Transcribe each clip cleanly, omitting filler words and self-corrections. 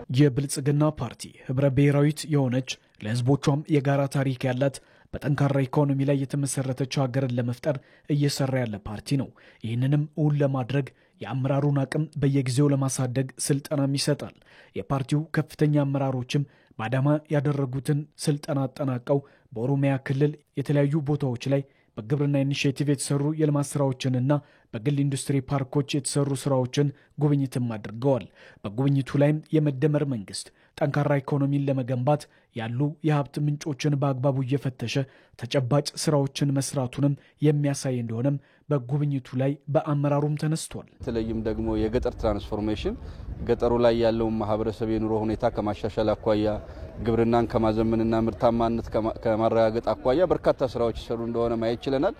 የብልጽግና ፓርቲ ህብረ ብሔራዊት የሆነች ለህዝቦቿም የጋራ ታሪክ ያላት በጠንካራ ኢኮኖሚ ላይ የተመሰረተች ሀገርን ለመፍጠር እየሰራ ያለ ፓርቲ ነው። ይህንንም እውን ለማድረግ የአመራሩን አቅም በየጊዜው ለማሳደግ ስልጠናም ይሰጣል። የፓርቲው ከፍተኛ አመራሮችም በአዳማ ያደረጉትን ስልጠና አጠናቀው በኦሮሚያ ክልል የተለያዩ ቦታዎች ላይ በግብርና ኢኒሼቲቭ የተሰሩ የልማት ስራዎችንና በግል ኢንዱስትሪ ፓርኮች የተሰሩ ስራዎችን ጉብኝትም አድርገዋል። በጉብኝቱ ላይም የመደመር መንግስት ጠንካራ ኢኮኖሚን ለመገንባት ያሉ የሀብት ምንጮችን በአግባቡ እየፈተሸ ተጨባጭ ስራዎችን መስራቱንም የሚያሳይ እንደሆነም በጉብኝቱ ላይ በአመራሩም ተነስቷል። በተለይም ደግሞ የገጠር ትራንስፎርሜሽን ገጠሩ ላይ ያለው ማህበረሰብ የኑሮ ሁኔታ ከማሻሻል አኳያ ግብርናን ከማዘመንና ምርታማነት ከማረጋገጥ አኳያ በርካታ ስራዎች ይሰሩ እንደሆነ ማየት ይችላል።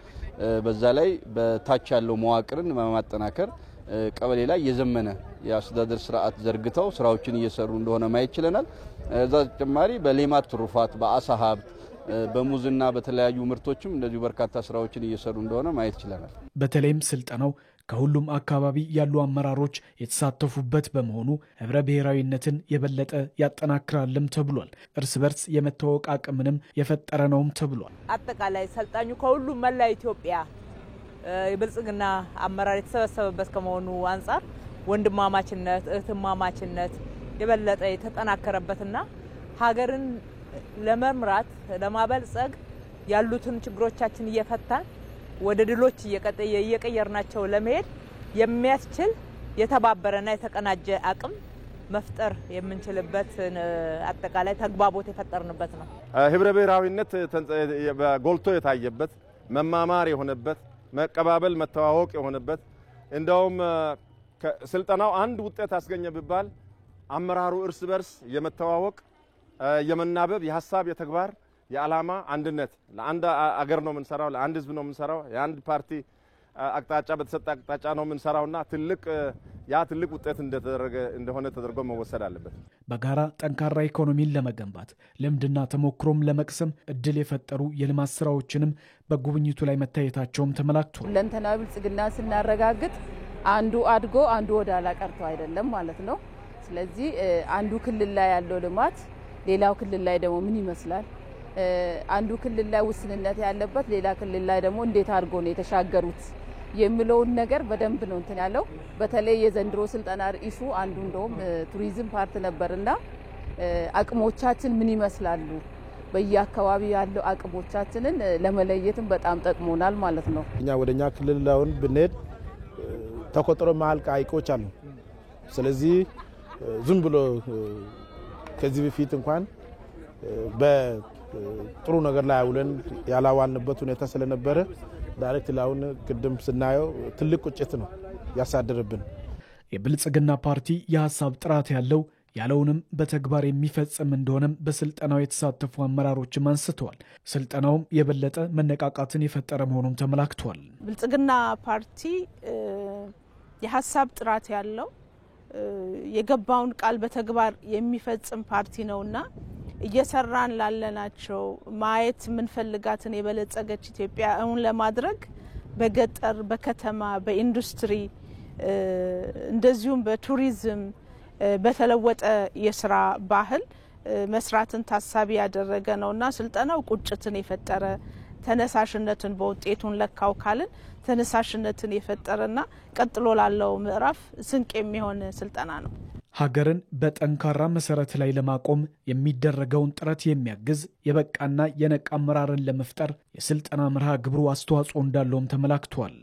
በዛ ላይ በታች ያለው መዋቅርን ማጠናከር ቀበሌ ላይ የዘመነ የአስተዳደር ስርዓት ዘርግተው ስራዎችን እየሰሩ እንደሆነ ማየት ይችላል። እዛ ተጨማሪ በሌማት ትሩፋት በአሳ ሀብት በሙዝና በተለያዩ ምርቶችም እንደዚሁ በርካታ ስራዎችን እየሰሩ እንደሆነ ማየት ይችላል። በተለይም ስልጠናው ከሁሉም አካባቢ ያሉ አመራሮች የተሳተፉበት በመሆኑ ህብረ ብሔራዊነትን የበለጠ ያጠናክራልም ተብሏል። እርስ በርስ የመተዋወቅ አቅምንም የፈጠረ ነውም ተብሏል። አጠቃላይ ሰልጣኙ ከሁሉም መላ ኢትዮጵያ የብልጽግና አመራር የተሰበሰበበት ከመሆኑ አንፃር ወንድማማችነት እህትማማችነት የበለጠ የተጠናከረበትና ሀገርን ለመምራት ለማበልጸግ ያሉትን ችግሮቻችን እየፈታን ወደ ድሎች እየቀየርናቸው ለመሄድ የሚያስችል የተባበረና የተቀናጀ አቅም መፍጠር የምንችልበት አጠቃላይ ተግባቦት የፈጠርንበት ነው። ህብረ ብሔራዊነት ጎልቶ የታየበት መማማር የሆነበት መቀባበል መተዋወቅ የሆነበት እንደውም ስልጠናው አንድ ውጤት አስገኘ ቢባል አመራሩ እርስ በርስ የመተዋወቅ የመናበብ የሐሳብ የተግባር የዓላማ አንድነት ለአንድ አገር ነው የምንሰራው ለአንድ ህዝብ ነው የምንሰራው የአንድ ፓርቲ አቅጣጫ በተሰጠ አቅጣጫ ነው የምንሰራውና ትልቅ ውጤት እንደሆነ ተደርጎ መወሰድ አለበት። በጋራ ጠንካራ ኢኮኖሚን ለመገንባት ልምድና ተሞክሮም ለመቅሰም እድል የፈጠሩ የልማት ስራዎችንም በጉብኝቱ ላይ መታየታቸውም ተመላክቷል። ለንተናዊ ብልጽግና ስናረጋግጥ አንዱ አድጎ አንዱ ወደ ኋላ ቀርቶ አይደለም ማለት ነው። ስለዚህ አንዱ ክልል ላይ ያለው ልማት ሌላው ክልል ላይ ደግሞ ምን ይመስላል፣ አንዱ ክልል ላይ ውስንነት ያለበት ሌላ ክልል ላይ ደግሞ እንዴት አድርጎ ነው የተሻገሩት የሚለውን ነገር በደንብ ነው እንትን ያለው። በተለይ የዘንድሮ ስልጠና ርዕሱ አንዱ እንደውም ቱሪዝም ፓርት ነበርና አቅሞቻችን ምን ይመስላሉ በየአካባቢው ያለው አቅሞቻችንን ለመለየትም በጣም ጠቅሞናል ማለት ነው። እኛ ወደኛ ክልል ላውን ብንሄድ ተቆጥሮ ማልቅ ሐይቆች አሉ። ስለዚህ ዝም ብሎ ከዚህ በፊት እንኳን በጥሩ ነገር ላይ አውለን ያላዋንበት ሁኔታ ስለነበረ ዳይሬክት ላውን ቅድም ስናየው ትልቅ ቁጭት ነው ያሳደረብን። የብልጽግና ፓርቲ የሐሳብ ጥራት ያለው ያለውንም በተግባር የሚፈጽም እንደሆነም በስልጠናው የተሳተፉ አመራሮችም አንስተዋል። ስልጠናውም የበለጠ መነቃቃትን የፈጠረ መሆኑም ተመላክቷል። ብልጽግና ፓርቲ የሐሳብ ጥራት ያለው የገባውን ቃል በተግባር የሚፈጽም ፓርቲ ነውና እየሰራን ላለናቸው ማየት ምንፈልጋትን የበለጸገች ኢትዮጵያ እውን ለማድረግ በገጠር በከተማ በኢንዱስትሪ እንደዚሁም በቱሪዝም በተለወጠ የስራ ባህል መስራትን ታሳቢ ያደረገ ነውና ስልጠናው ቁጭትን የፈጠረ ተነሳሽነትን በውጤቱን ለካው ካልን ተነሳሽነትን የፈጠረና ቀጥሎ ላለው ምዕራፍ ስንቅ የሚሆን ስልጠና ነው። ሀገርን በጠንካራ መሰረት ላይ ለማቆም የሚደረገውን ጥረት የሚያግዝ የበቃና የነቃ አመራርን ለመፍጠር የስልጠና መርሃ ግብሩ አስተዋጽኦ እንዳለውም ተመላክቷል።